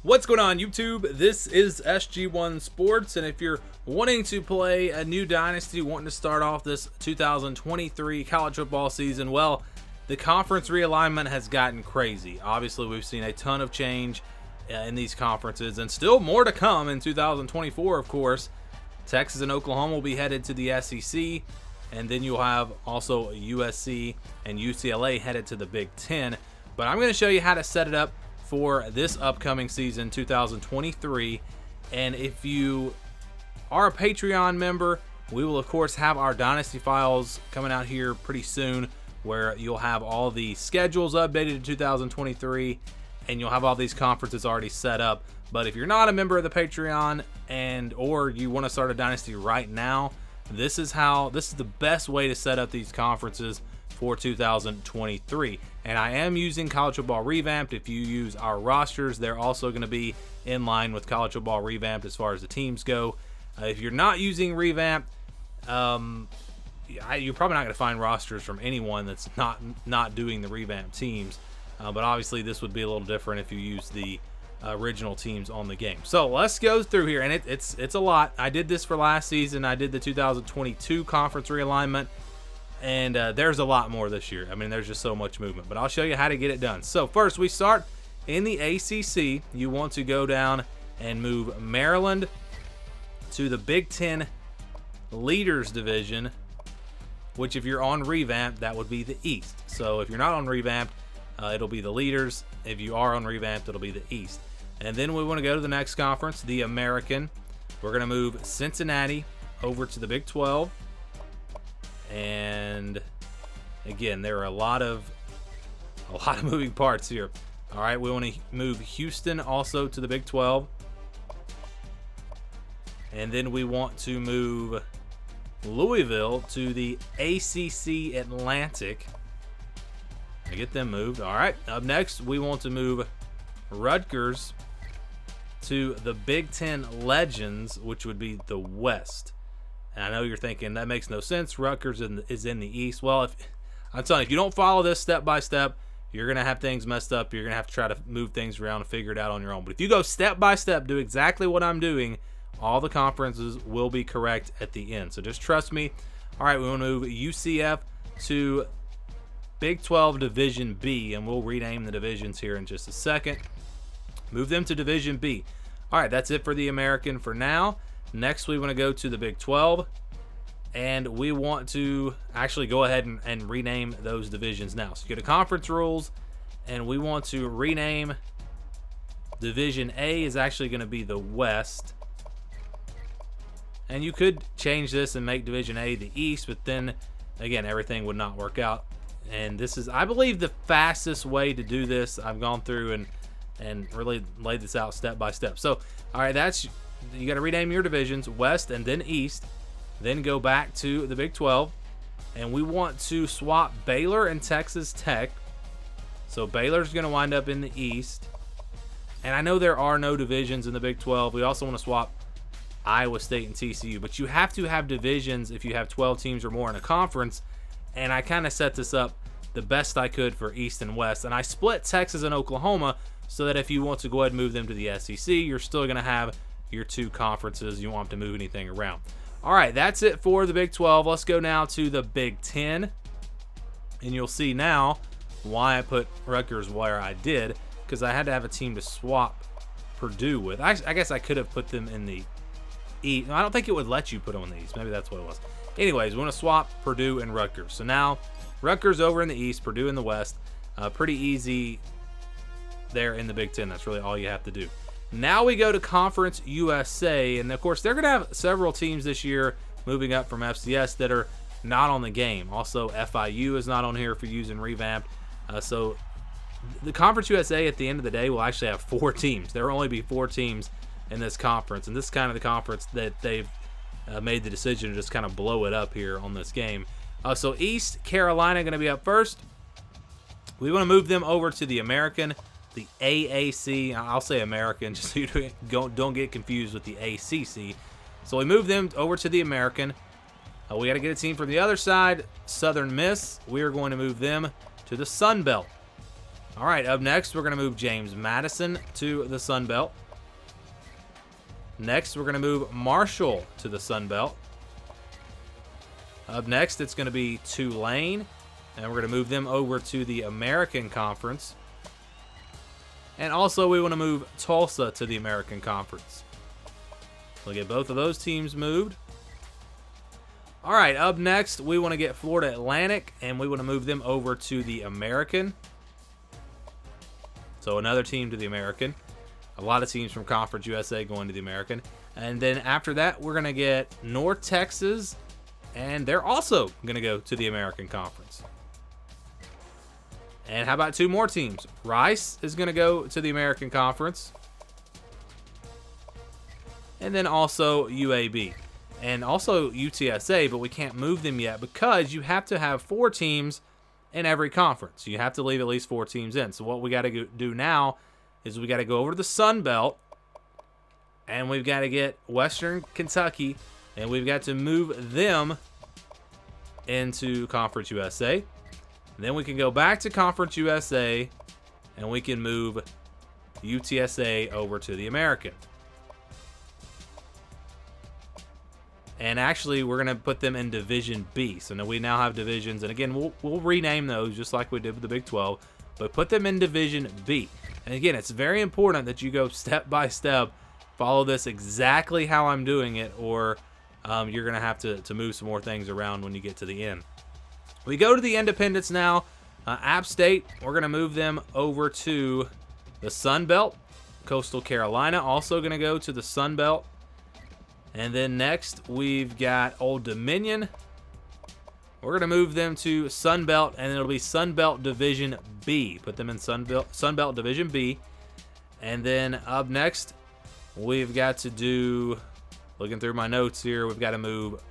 What's going on, YouTube? This is SG1 Sports, and if you're wanting to play a new dynasty, wanting to start off this 2023 college football season, well, the conference realignment has gotten crazy. Obviously, we've seen a ton of change in these conferences, and still more to come in 2024, of course. Texas and Oklahoma will be headed to the SEC, and then you'll have also USC and UCLA headed to the Big Ten. But I'm going to show you how to set it up for this upcoming season 2023. And if you are a Patreon member, we will of course have our dynasty files coming out here pretty soon, where you'll have all the schedules updated in 2023 and you'll have all these conferences already set up. But if you're not a member of the Patreon or you want to start a dynasty right now, this is the best way to set up these conferences for 2023. And I am using College Football Revamped. If you use our rosters, they're also going to be in line with College Football Revamped as far as the teams go. If you're not using Revamped, you're probably not going to find rosters from anyone that's not doing the revamped teams. But obviously this would be a little different if you use the original teams on the game. So let's go through here, and it's a lot. I did this for last season. I did the 2022 conference realignment. And there's a lot more this year. I mean, there's just so much movement. But I'll show you how to get it done. So first, we start in the ACC. You want to go down and move Maryland to the Big Ten Leaders Division, which if you're on Revamped, that would be the East. So if you're not on Revamped, it'll be the Leaders. If you are on Revamped, it'll be the East. And then we want to go to the next conference, the American. We're going to move Cincinnati over to the Big 12. And again, there are a lot of moving parts here. All right, we want to move Houston also to the Big 12. And then we want to move Louisville to the ACC Atlantic. I get them moved. All right, up next, we want to move Rutgers to the Big Ten Legends, which would be the West. And I know you're thinking that makes no sense. Rutgers is in the East. Well, I'm telling you, if you don't follow this step by step, you're going to have things messed up. You're going to have to try to move things around and figure it out on your own. But if you go step by step, do exactly what I'm doing, all the conferences will be correct at the end. So just trust me. All right, we want to move UCF to Big 12 Division B, and we'll rename the divisions here in just a second. Move them to Division B. All right, that's it for the American for now. Next, we want to go to the Big 12, and we want to actually go ahead and rename those divisions now. So you go to conference rules, and we want to rename Division A is actually going to be the West. And you could change this and make Division A the East, but then, again, everything would not work out. And this is, I believe, the fastest way to do this. I've gone through and really laid this out step by step. So, all right, you got to rename your divisions, West and then East, then go back to the Big 12, and we want to swap Baylor and Texas Tech. So Baylor's going to wind up in the East, and I know there are no divisions in the Big 12. We also want to swap Iowa State and TCU, but you have to have divisions if you have 12 teams or more in a conference, and I kind of set this up the best I could for East and West, and I split Texas and Oklahoma so that if you want to go ahead and move them to the SEC, you're still going to have your two conferences. You won't have to move anything around. All right, that's it for the Big 12. Let's go now to the Big 10. And you'll see now why I put Rutgers where I did, because I had to have a team to swap Purdue with. I guess I could have put them in the East. I don't think it would let you put them in the East. Maybe that's what it was. Anyways, we want to swap Purdue and Rutgers. So now Rutgers over in the East, Purdue in the West. Pretty easy there in the Big 10. That's really all you have to do. Now we go to Conference USA, and of course they're going to have several teams this year moving up from FCS that are not on the game. Also, FIU is not on here for using Revamped. So the Conference USA at the end of the day will actually have 4 teams. There will only be 4 teams in this conference, and this is kind of the conference that they've made the decision to just kind of blow it up here on this game. So East Carolina going to be up first. We want to move them over to the American. The AAC, I'll say American just so you don't get confused with the ACC. So we move them over to the American. We got to get a team from the other side, Southern Miss. We are going to move them to the Sun Belt. All right, up next, we're going to move James Madison to the Sun Belt. Next, we're going to move Marshall to the Sun Belt. Up next, it's going to be Tulane, and we're going to move them over to the American Conference. And also, we want to move Tulsa to the American Conference. We'll get both of those teams moved. All right, up next, we want to get Florida Atlantic, and we want to move them over to the American. So another team to the American. A lot of teams from Conference USA going to the American. And then after that, we're going to get North Texas, and they're also going to go to the American Conference. And how about two more teams? Rice is going to go to the American Conference. And then also UAB. And also UTSA, but we can't move them yet because you have to have 4 teams in every conference. You have to leave at least 4 teams in. So what we got to do now is we got to go over to the Sun Belt, and we've got to get Western Kentucky, and we've got to move them into Conference USA. Then we can go back to Conference USA, and we can move UTSA over to the American. And actually, we're going to put them in Division B. So now we now have divisions. And again, we'll rename those just like we did with the Big 12. But put them in Division B. And again, it's very important that you go step by step. Follow this exactly how I'm doing it. Or you're going to have to move some more things around when you get to the end. We go to the independents now. App State, we're going to move them over to the Sun Belt. Coastal Carolina also going to go to the Sun Belt. And then next, we've got Old Dominion. We're going to move them to Sun Belt, and it'll be Sun Belt Division B. Put them in Sun Belt Division B. And then up next, we've got to do, looking through my notes here, we've got to move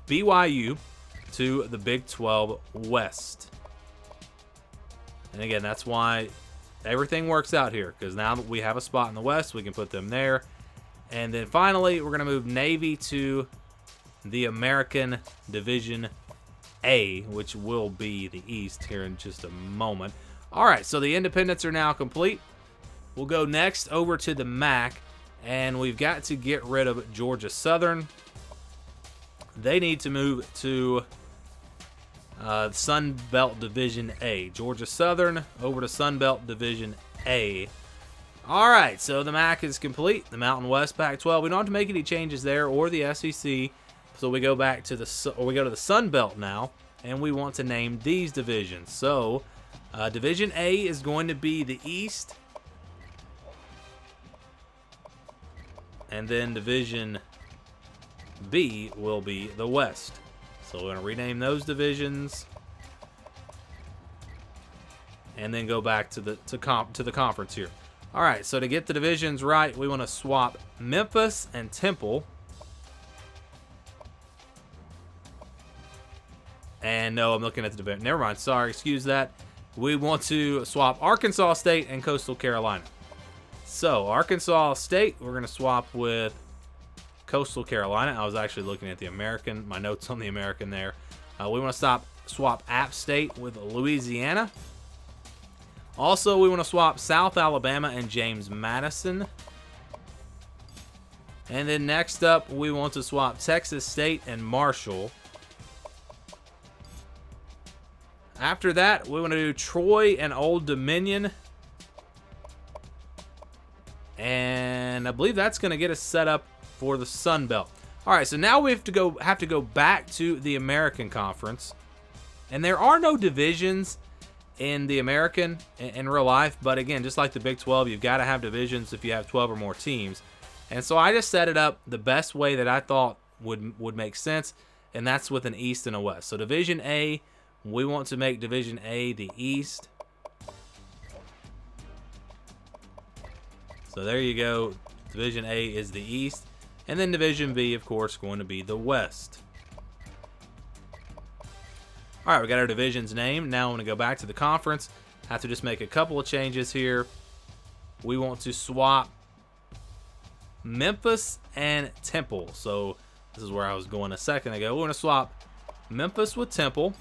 BYU to the Big 12 West. And again, that's why everything works out here, because now that we have a spot in the West, we can put them there. And then finally, we're going to move Navy to the American Division A, which will be the East here in just a moment. All right, so the independents are now complete. We'll go next over to the MAC, and we've got to get rid of Georgia Southern. They need to move to Sun Belt Division A. Georgia Southern over to Sun Belt Division A. All right, so the MAC is complete. The Mountain West Pac-12. We don't have to make any changes there or the SEC. So we go back to the Sun Belt now, and we want to name these divisions. So Division A is going to be the East, and then Division B will be the West. So we're going to rename those divisions, and then go back to the conference here. All right, so to get the divisions right, we want to swap Memphis and Temple. And no, I'm looking at the division. Never mind. Sorry, excuse that. We want to swap Arkansas State and Coastal Carolina. So Arkansas State, we're going to swap with Coastal Carolina. I was actually looking at the American. My notes on the American there. We want to swap App State with Louisiana. Also, we want to swap South Alabama and James Madison. And then next up, we want to swap Texas State and Marshall. After that, we want to do Troy and Old Dominion. And I believe that's going to get us set up for the Sun Belt. All right, so now we have to go back to the American Conference. And there are no divisions in the American in real life, but again, just like the Big 12, you've got to have divisions if you have 12 or more teams. And so I just set it up the best way that I thought would make sense, and that's with an East and a West. So Division A, we want to make Division A the East. So there you go. Division A is the East, and then Division B, of course, going to be the West. All right, we got our division's name. Now I want to go back to the conference. Have to just make a couple of changes here. We want to swap Memphis and Temple. So this is where I was going a second ago. We want to swap Memphis with Temple.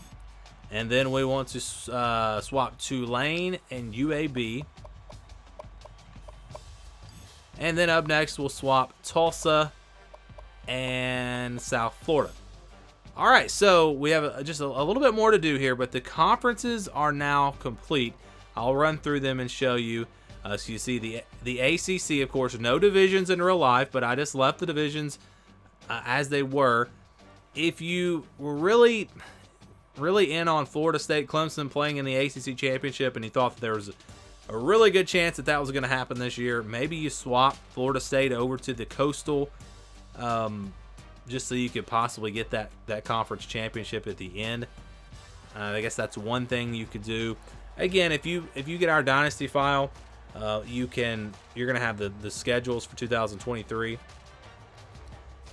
And then we want to swap Tulane and UAB. And then up next, we'll swap Tulsa and South Florida. All right, so we have just a little bit more to do here, but the conferences are now complete. I'll run through them and show you. So you see the ACC, of course, no divisions in real life, but I just left the divisions as they were. If you were really in on Florida State Clemson playing in the ACC championship and you thought that there was a really good chance that was going to happen this year, maybe you swap Florida State over to the Coastal, just so you could possibly get that conference championship at the end. I guess that's one thing you could do. Again, if you get our Dynasty file, you're going to have the schedules for 2023.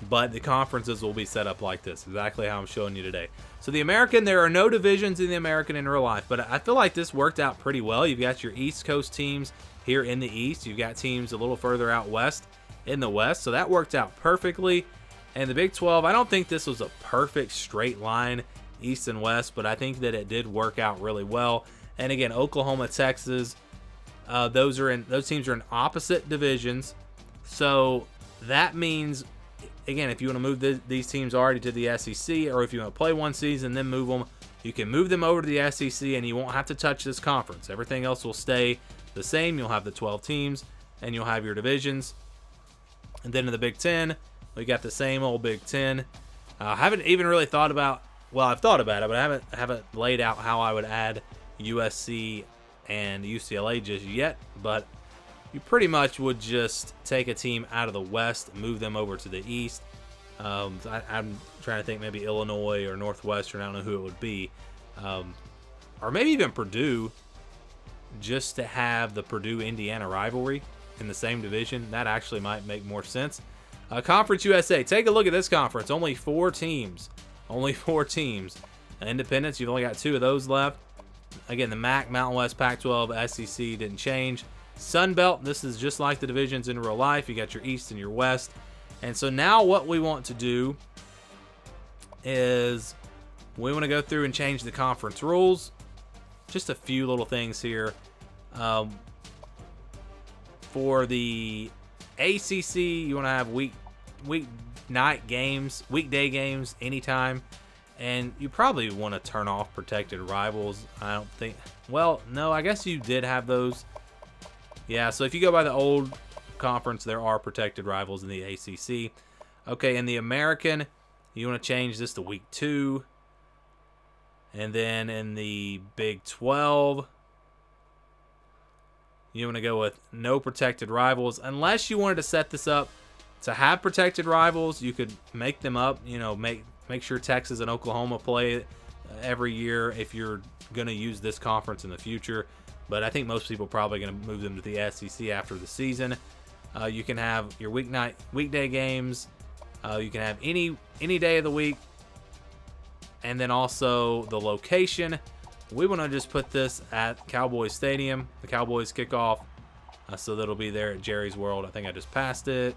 But the conferences will be set up like this, exactly how I'm showing you today. So the American, there are no divisions in the American in real life, but I feel like this worked out pretty well. You've got your East Coast teams here in the East. You've got teams a little further out west in the West, so that worked out perfectly. And the Big 12, I don't think this was a perfect straight line, East and West, but I think that it did work out really well. And again, Oklahoma, Texas, those teams are in opposite divisions, so that means, again, if you want to move these teams already to the SEC, or if you want to play one season then move them, you can move them over to the SEC and you won't have to touch this conference. Everything else will stay the same. You'll have the 12 teams and you'll have your divisions. And then in the Big 10, we got the same old Big 10. I haven't even really thought about, well, I've thought about it, but I haven't laid out how I would add USC and UCLA just yet. But you pretty much would just take a team out of the West, move them over to the East. I'm trying to think, maybe Illinois or Northwestern. I don't know who it would be. Or maybe even Purdue, just to have the Purdue-Indiana rivalry in the same division. That actually might make more sense. Conference USA. Take a look at this conference. Only 4 teams. Only 4 teams. Independents, you've only got 2 of those left. Again, the MAC, Mountain West, Pac-12, SEC didn't change. Sun Belt, this is just like the divisions in real life. You got your East and your West. And so now what we want to do is we want to go through and change the conference rules. Just a few little things here. For the ACC, you want to have weekday games anytime. And you probably want to turn off protected rivals. I don't think, well, no, I guess you did have those. Yeah, so if you go by the old conference, there are protected rivals in the ACC. Okay, in the American, you want to change this to week 2. And then in the Big 12, you want to go with no protected rivals. Unless you wanted to set this up to have protected rivals, you could make them up, make sure Texas and Oklahoma play every year if you're going to use this conference in the future. But I think most people are probably going to move them to the SEC after the season. You can have your weekday games. You can have any day of the week. And then also the location. We want to just put this at Cowboys Stadium. The Cowboys kickoff. So that'll be there at Jerry's World. I think I just passed it.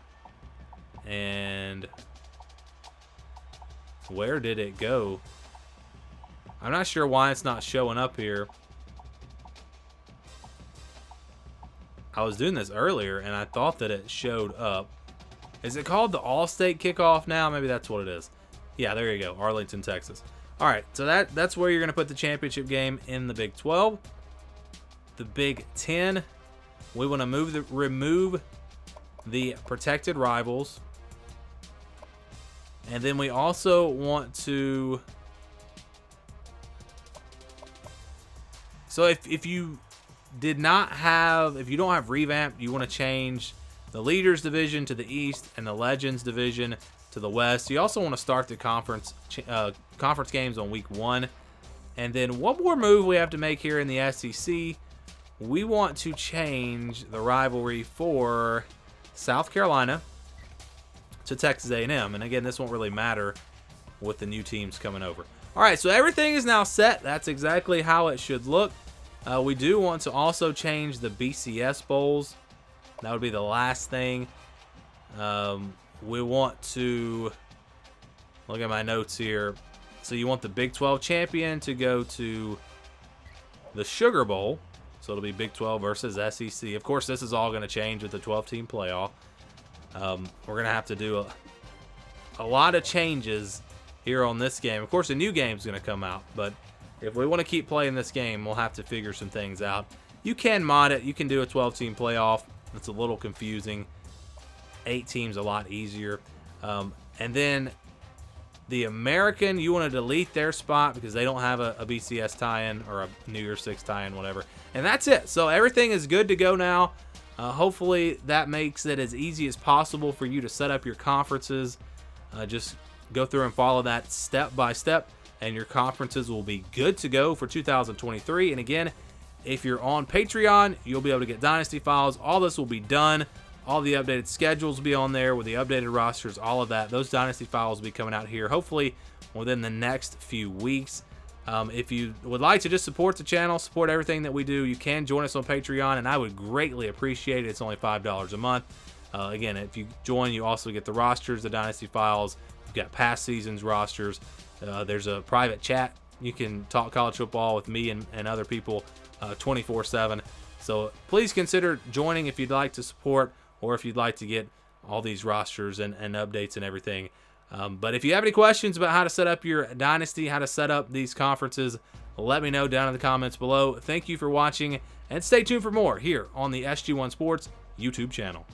And where did it go? I'm not sure why it's not showing up here. I was doing this earlier, and I thought that it showed up. Is it called the All-State Kickoff now? Maybe that's what it is. Yeah, there you go. Arlington, Texas. All right, so that's where you're going to put the championship game in the Big 12. The Big 10, we want to remove the protected rivals. And then we also want to... So if you don't have revamped, you want to change the Leaders Division to the East and the Legends Division to the West. You also want to start the conference games on week 1. And then one more move we have to make here in the SEC. We want to change the rivalry for South Carolina to Texas A&M. And again, this won't really matter with the new teams coming over. All right, so everything is now set. That's exactly how it should look. We do want to also change the BCS bowls. That would be the last thing. We want to look at my notes here. So you want the Big 12 champion to go to the Sugar Bowl. So it'll be Big 12 versus SEC. Of course, this is all going to change with the 12-team playoff. We're going to have to do a lot of changes here on this game. Of course, a new game's going to come out, but if we want to keep playing this game, we'll have to figure some things out. You can mod it. You can do a 12-team playoff. It's a little confusing. 8 teams a lot easier. And then the American, you want to delete their spot because they don't have a BCS tie-in or a New Year's Six tie-in, whatever. And that's it. So everything is good to go now. Hopefully that makes it as easy as possible for you to set up your conferences. Just go through and follow that step by step, and your conferences will be good to go for 2023. And again, if you're on Patreon, you'll be able to get Dynasty files. All this will be done. All the updated schedules will be on there with the updated rosters, all of that. Those Dynasty files will be coming out here, hopefully within the next few weeks. If you would like to just support the channel, support everything that we do, you can join us on Patreon, and I would greatly appreciate it. It's only $5 a month. Again, if you join, you also get the rosters, the Dynasty files. You've got past seasons rosters. There's a private chat. You can talk college football with me and other people 24/7. So please consider joining if you'd like to support, or if you'd like to get all these rosters and updates and everything. But if you have any questions about how to set up your Dynasty, how to set up these conferences, let me know down in the comments below. Thank you for watching, and stay tuned for more here on the SG1 Sports YouTube channel.